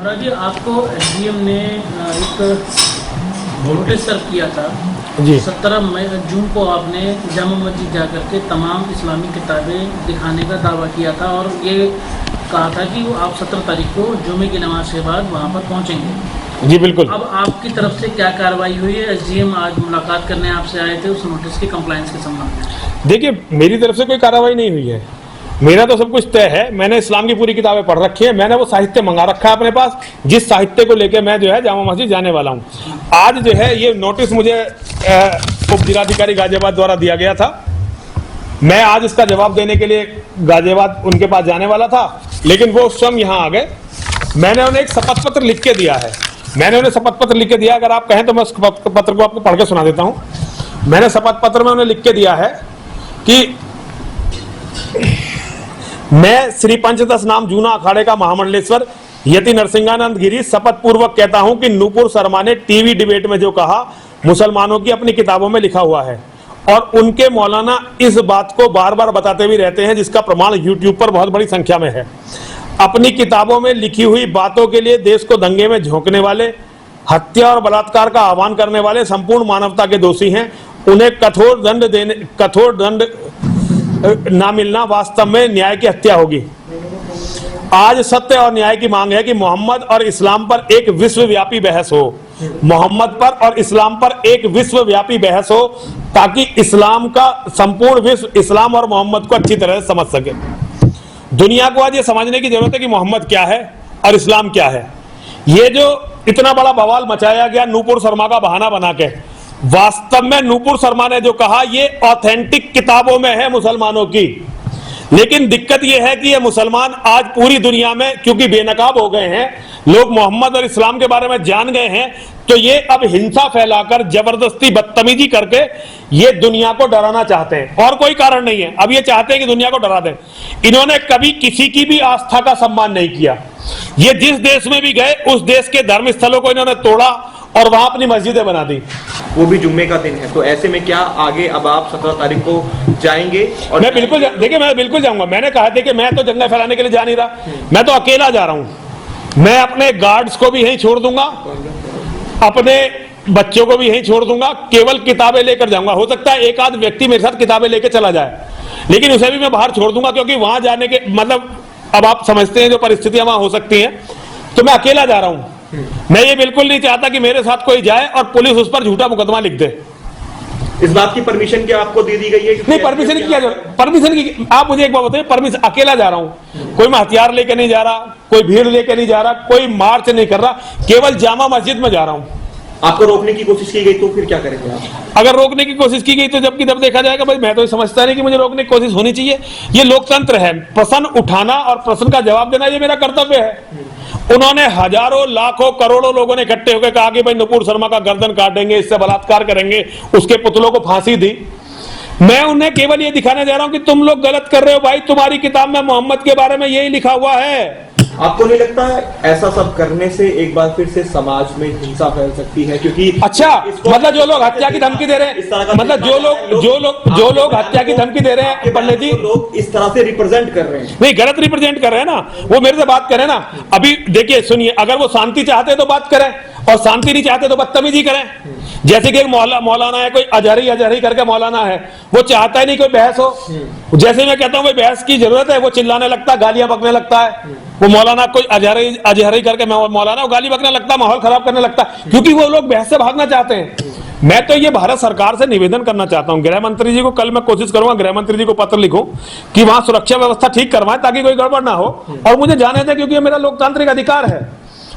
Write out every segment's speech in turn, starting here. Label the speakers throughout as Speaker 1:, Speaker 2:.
Speaker 1: महाराज जी, आपको एसडीएम ने एक नोटिस सर्व किया था
Speaker 2: जी।
Speaker 1: 17 जून को आपने जामा मस्जिद जाकर के तमाम इस्लामी किताबें दिखाने का दावा किया था और ये कहा था कि आप 17 तारीख को जुमे की नमाज के बाद वहाँ पर पहुँचेंगे।
Speaker 2: जी बिल्कुल।
Speaker 1: अब आपकी तरफ से क्या कार्रवाई हुई है? एसडीएम आज मुलाकात करने आपसे आए थे उस नोटिस के कंप्लायंस के संबंध में।
Speaker 2: देखिए, मेरी तरफ से कोई कार्रवाई नहीं हुई है, मेरा तो सब कुछ तय है। मैंने इस्लाम की पूरी किताबें पढ़ रखी है, मैंने वो साहित्य मंगा रखा है अपने पास, जिस साहित्य को लेकर मैं जो है जामा मस्जिद जाने वाला हूँ। आज जो है ये नोटिस मुझे उप जिलाधिकारी गाजियाबाद द्वारा दिया गया था। मैं आज इसका जवाब देने के लिए गाजियाबाद उनके पास जाने वाला था, लेकिन वो स्वयं यहाँ आ गए। मैंने उन्हें एक शपथ पत्र लिख के दिया है। मैंने उन्हें शपथ पत्र लिख के दिया, अगर आप कहें तो मैं उस पत्र को आपको पढ़ के सुना देता हूँ। मैंने शपथ पत्र में उन्हें लिख के दिया है कि मैं श्री पंचदश नाम जूना अखाड़े का महामंडलेश्वर यति नरसिंहानंद गिरी शपथ पूर्वक कहता हूं कि नूपुर शर्मा ने टीवी डिबेट में जो कहा मुसलमानों की अपनी किताबों में लिखा हुआ है, और उनके मौलाना इस बात को बार बार बताते भी रहते हैं, जिसका प्रमाण यूट्यूब पर बहुत बड़ी संख्या में है। अपनी किताबों में लिखी हुई बातों के लिए देश को दंगे में झोंकने वाले, हत्या और बलात्कार का आह्वान करने वाले संपूर्ण मानवता के दोषी हैं। उन्हें कठोर दंड ना मिलना वास्तव में न्याय की हत्या होगी। आज सत्य और न्याय की मांग है कि मोहम्मद और इस्लाम पर एक विश्वव्यापी बहस हो। मोहम्मद पर और इस्लाम पर एक विश्वव्यापी बहस हो, ताकि इस्लाम का संपूर्ण विश्व इस्लाम और मोहम्मद को अच्छी तरह से समझ सके। दुनिया को आज ये समझने की जरूरत है कि मोहम्मद क्या है और इस्लाम क्या है। ये जो इतना बड़ा बवाल मचाया गया नूपुर शर्मा का बहाना बना के, वास्तव में नूपुर शर्मा ने जो कहा ये ऑथेंटिक किताबों में है मुसलमानों की। लेकिन दिक्कत यह है कि ये मुसलमान आज पूरी दुनिया में क्योंकि बेनकाब हो गए हैं, लोग मोहम्मद और इस्लाम के बारे में जान गए हैं, तो ये अब हिंसा फैलाकर जबरदस्ती बदतमीजी करके ये दुनिया को डराना चाहते हैं, और कोई कारण नहीं है। अब ये चाहते हैं कि दुनिया को डरा दें। इन्होंने कभी किसी की भी आस्था का सम्मान नहीं किया। ये जिस देश में भी गए उस देश के धर्म स्थलों को इन्होंने तोड़ा और वहां अपनी मस्जिदें बना दी,
Speaker 3: वो भी जुम्मे का दिन है। तो ऐसे में क्या आगे अब आप 17 तारीख को जाएंगे? और
Speaker 2: मैं बिल्कुल देखिए, मैं बिल्कुल जाऊंगा। मैंने कहा था कि मैं तो दंगा फैलाने के लिए जा नहीं रहा, मैं तो अकेला जा रहा हूं। मैं अपने गार्ड्स को भी यहीं छोड़ दूंगा, अपने बच्चों को भी यहीं छोड़ दूंगा, केवल किताबें लेकर जाऊंगा। हो सकता है एक आध व्यक्ति मेरे साथ किताबें लेकर चला जाए, लेकिन उसे भी मैं बाहर छोड़ दूंगा, क्योंकि वहां जाने के मतलब अब आप समझते हैं जो परिस्थितियां वहां हो सकती हैं। तो मैं अकेला जा रहा हूं। मैं ये बिल्कुल नहीं चाहता कि मेरे साथ कोई जाए और पुलिस उस पर झूठा मुकदमा लिख दे।
Speaker 3: इस बात की परमिशन क्या आपको दे दी गई है?
Speaker 2: नहीं, परमिशन की क्या जरूरत? परमिशन की आप मुझे एक बात बताइए। परमिशन, अकेला जा रहा हूं, कोई मैं हथियार लेके नहीं जा रहा, कोई भीड़ लेके नहीं जा रहा, कोई मार्च नहीं कर रहा, केवल जामा मस्जिद में जा रहा हूं।
Speaker 3: आपको रोकने की कोशिश की गई तो फिर क्या करेंगे आप?
Speaker 2: अगर रोकने की कोशिश की गई तो जबकि तब देखा जाएगा। भाई मैं तो समझता नहीं कि मुझे रोकने की कोशिश होनी चाहिए। ये लोकतंत्र है, प्रश्न उठाना और प्रश्न का जवाब देना ये मेरा कर्तव्य है। उन्होंने हजारों लाखों करोड़ों लोगों ने इकट्ठे होकर कहा कि भाई नूपुर शर्मा का गर्दन काटेंगे, इससे बलात्कार करेंगे, उसके पुतलों को फांसी दी। मैं उन्हें केवल ये दिखाने जा रहा हूं कि तुम लोग गलत कर रहे हो भाई, तुम्हारी किताब में मोहम्मद के बारे में यही लिखा हुआ है।
Speaker 3: आपको नहीं लगता है ऐसा सब करने से एक बार फिर से समाज में हिंसा फैल सकती है? क्योंकि
Speaker 2: अच्छा, मतलब जो लोग हत्या की धमकी दे रहे हैं, मतलब जो लोग हत्या की धमकी दे रहे हैं पंडित जी,
Speaker 3: लोग इस तरह से रिप्रेजेंट कर रहे हैं।
Speaker 2: नहीं, गलत रिप्रेजेंट कर रहे हैं ना। वो मेरे से बात करें ना। अभी देखिए, सुनिए, अगर वो शांति चाहते हैं तो बात करें, और शांति नहीं चाहते तो बदतमीजी करें। जैसे कि एक मौलाना है, कोई अजहरी करके मौलाना है, वो चाहता ही नहीं कोई बहस हो। जैसे मैं कहता हूं भाई बहस की जरूरत है, वो चिल्लाने लगता है, गालियां बकने लगता है। वो मौलाना कोई अजहरी करके मौलाना वो गाली बकने लगता है, माहौल खराब करने लगता है, क्योंकि वो लोग बहस से भागना चाहते हैं। मैं तो ये भारत सरकार से निवेदन करना चाहता हूं, गृह मंत्री जी को कल मैं कोशिश करूंगा गृह मंत्री जी को पत्र लिखूं कि वहां सुरक्षा व्यवस्था ठीक करवाएं ताकि कोई गड़बड़ ना हो, और मुझे जाने दें, क्योंकि ये मेरा लोकतांत्रिक अधिकार है।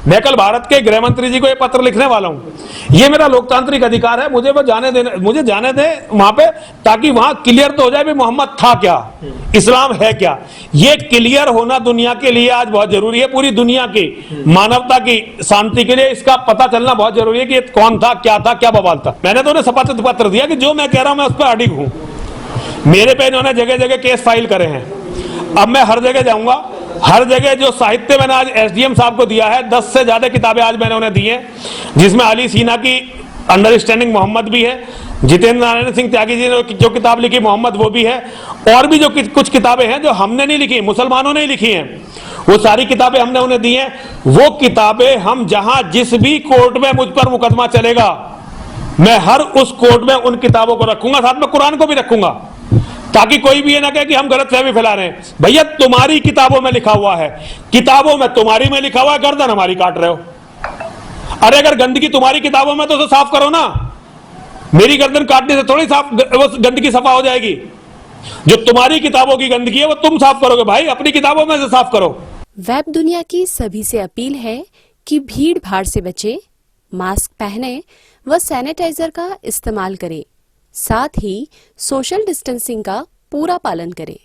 Speaker 2: मैं कल भारत के गृह मंत्री जी को ये पत्र लिखने वाला हूं। ये मेरा लोकतांत्रिक अधिकार है, मुझे वो मुझे जाने दें वहां पे, ताकि वहां क्लियर तो हो जाए भी मोहम्मद था क्या, इस्लाम है क्या। ये क्लियर होना दुनिया के लिए आज बहुत जरूरी है। पूरी दुनिया की मानवता की शांति के लिए इसका पता चलना बहुत जरूरी है कि कौन था, क्या बवाल था। मैंने तो उन्हें शपथ पत्र दिया कि जो मैं कह रहा हूं मैं उस पर अडिग हूं। मेरे पे इन्होंने जगह जगह केस फाइल करे हैं। अब मैं हर जगह जाऊंगा, हर जगह जो साहित्य मैंने आज एसडीएम साहब को दिया है, 10 से ज्यादा किताबें आज मैंने उन्हें दी हैं, जिसमें अली सीना की अंडरस्टैंडिंग मोहम्मद भी है, जितेंद्र नारायण सिंह त्यागी जी ने जो किताब लिखी मोहम्मद वो भी है, और भी जो कुछ किताबें हैं जो हमने नहीं लिखी, मुसलमानों ने ही लिखी हैं। वो सारी किताबें हमने उन्हें दी हैं। वो किताबें हम जहां जिस भी कोर्ट में मुझ पर मुकदमा चलेगा, मैं हर उस कोर्ट में उन किताबों को रखूंगा, साथ में कुरान को भी रखूंगा, ताकि कोई भी ये ना कहे कि हम गलतफहमी फैला रहे हैं। भैया तुम्हारी किताबों में लिखा हुआ है, किताबों में तुम्हारी में लिखा हुआ है, गर्दन हमारी काट रहे हो। अरे अगर गंदगी तुम्हारी किताबों में तो उसे साफ करो ना, मेरी गर्दन काटने से थोड़ी साफ वो गंदगी सफा हो जाएगी। जो तुम्हारी किताबों की गंदगी है वो तुम साफ करोगे भाई, अपनी किताबों में से साफ करो।
Speaker 4: वेब दुनिया की सभी से अपील है कि भीड़ भाड़ से बचे, मास्क पहने व सैनिटाइजर का इस्तेमाल करें, साथ ही सोशल डिस्टेंसिंग का पूरा पालन करें।